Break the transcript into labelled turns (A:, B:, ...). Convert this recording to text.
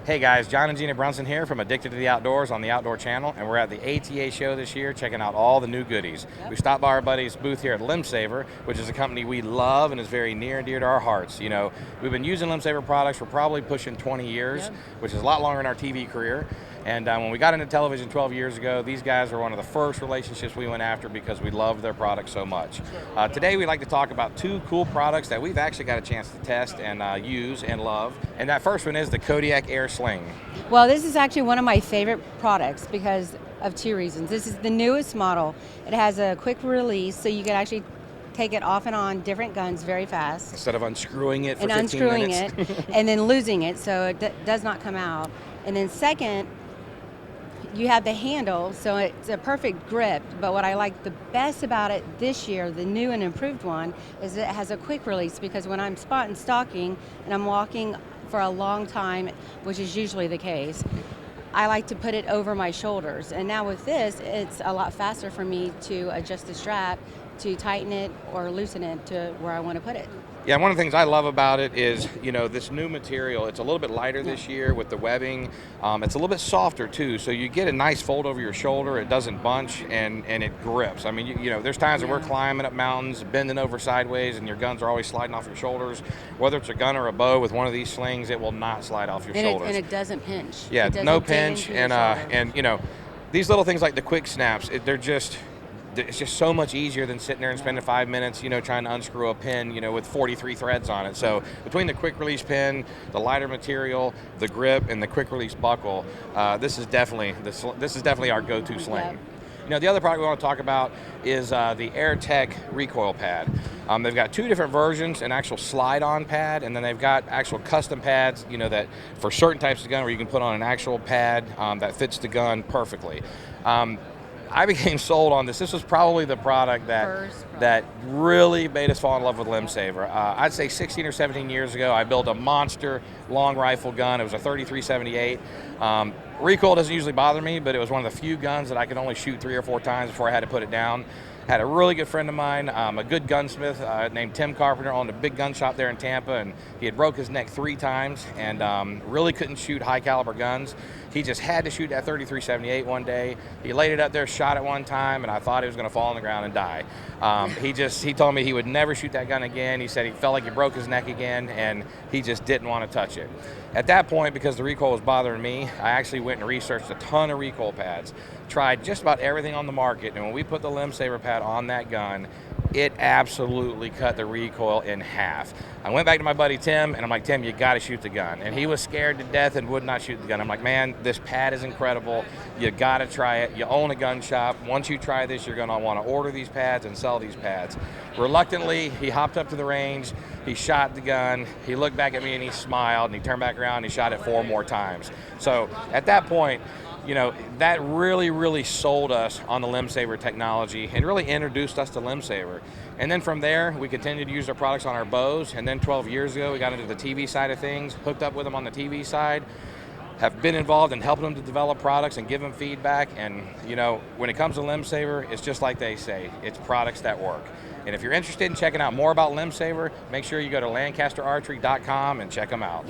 A: Hey guys, Jon and Gina Brunson here from Addicted to the Outdoors on the Outdoor Channel, and we're at the ATA show this year checking out all the new goodies.
B: Yep.
A: We stopped by our buddy's booth here at Limbsaver, which is a company we love and is very near and dear to our hearts. You know, we've been using Limbsaver products for probably pushing 20 years,
B: Yep.
A: which is a lot longer than our TV career. And when we got into television 12 years ago, these guys were one of the first relationships we went after because we loved their products so much. Today we'd like to talk about two cool products that we've actually got a chance to test and use and love. And that first one is the Kodiak-Air Sling.
B: Well, this is actually one of my favorite products because of two reasons. This is the newest model. It has a quick release, so you can actually take it off and on different guns very fast.
A: Instead of unscrewing it for
B: and
A: 15
B: unscrewing
A: minutes.
B: it and then losing it, so it does not come out. And then second, you have the handle, so it's a perfect grip. But what I like the best about it this year, the new and improved one, is it has a quick release, because when I'm spot and stalking and I'm walking for a long time, which is usually the case, I like to put it over my shoulders. And now with this, it's a lot faster for me to adjust the strap, to tighten it or loosen it to where I want to put it.
A: Yeah, one of the things I love about it is, you know, this new material. It's a little bit lighter this year with the webbing. It's a little bit softer too, so you get a nice fold over your shoulder. It doesn't bunch and it grips. I mean, you know, there's times that we're climbing up mountains, bending over sideways, and your guns are always sliding off your shoulders. Whether it's a gun or a bow, with one of these slings, it will not slide off your shoulders.
B: And it doesn't pinch.
A: Yeah,
B: It doesn't
A: no
B: dig
A: pinch,
B: into your shoulder.
A: and you know, these little things like the quick snaps, it's just so much easier than sitting there and spending 5 minutes, you know, trying to unscrew a pin, you know, with 43 threads on it. So between the quick release pin, the lighter material, the grip, and the quick release buckle, this is definitely our go-to sling.
B: Yep.
A: You know, the other product we want to talk about is the AirTech Recoil pad. They've got two different versions, an actual slide-on pad, and then they've got actual custom pads, you know, that for certain types of gun where you can put on an actual pad that fits the gun perfectly. I became sold on this. This was probably the product that really made us fall in love with Limbsaver. I'd say 16 or 17 years ago, I built a monster long rifle gun. It was a 3378. Recoil doesn't usually bother me, but it was one of the few guns that I could only shoot 3 or 4 times before I had to put it down. Had a really good friend of mine, a good gunsmith named Tim Carpenter, owned a big gun shop there in Tampa, and he had broke his neck 3 times and really couldn't shoot high caliber guns. He just had to shoot that 3378 one day. He laid it up there, shot it one time, and I thought he was going to fall on the ground and die. He told me he would never shoot that gun again. He said he felt like he broke his neck again, and he just didn't want to touch it. At that point, because the recoil was bothering me, I actually went and researched a ton of recoil pads, tried just about everything on the market, and when we put the Limbsaver pad on that gun, it absolutely cut the recoil in half. I went back to my buddy Tim, and I'm like, Tim, you got to shoot the gun. And he was scared to death and would not shoot the gun. I'm like, man, this pad is incredible. You got to try it. You own a gun shop. Once you try this, you're going to want to order these pads and sell these pads. Reluctantly, he hopped up to the range. He shot the gun. He looked back at me and he smiled, and he turned back around and he shot it 4 more times. So at that point, you know, that really sold us on the Limbsaver technology and really introduced us to Limbsaver. And then from there, we continued to use their products on our bows. And then 12 years ago, we got into the TV side of things, hooked up with them on the TV side, have been involved in helping them to develop products and give them feedback. And, you know, when it comes to Limbsaver, it's just like they say, it's products that work. And if you're interested in checking out more about Limbsaver, make sure you go to LancasterArchery.com and check them out.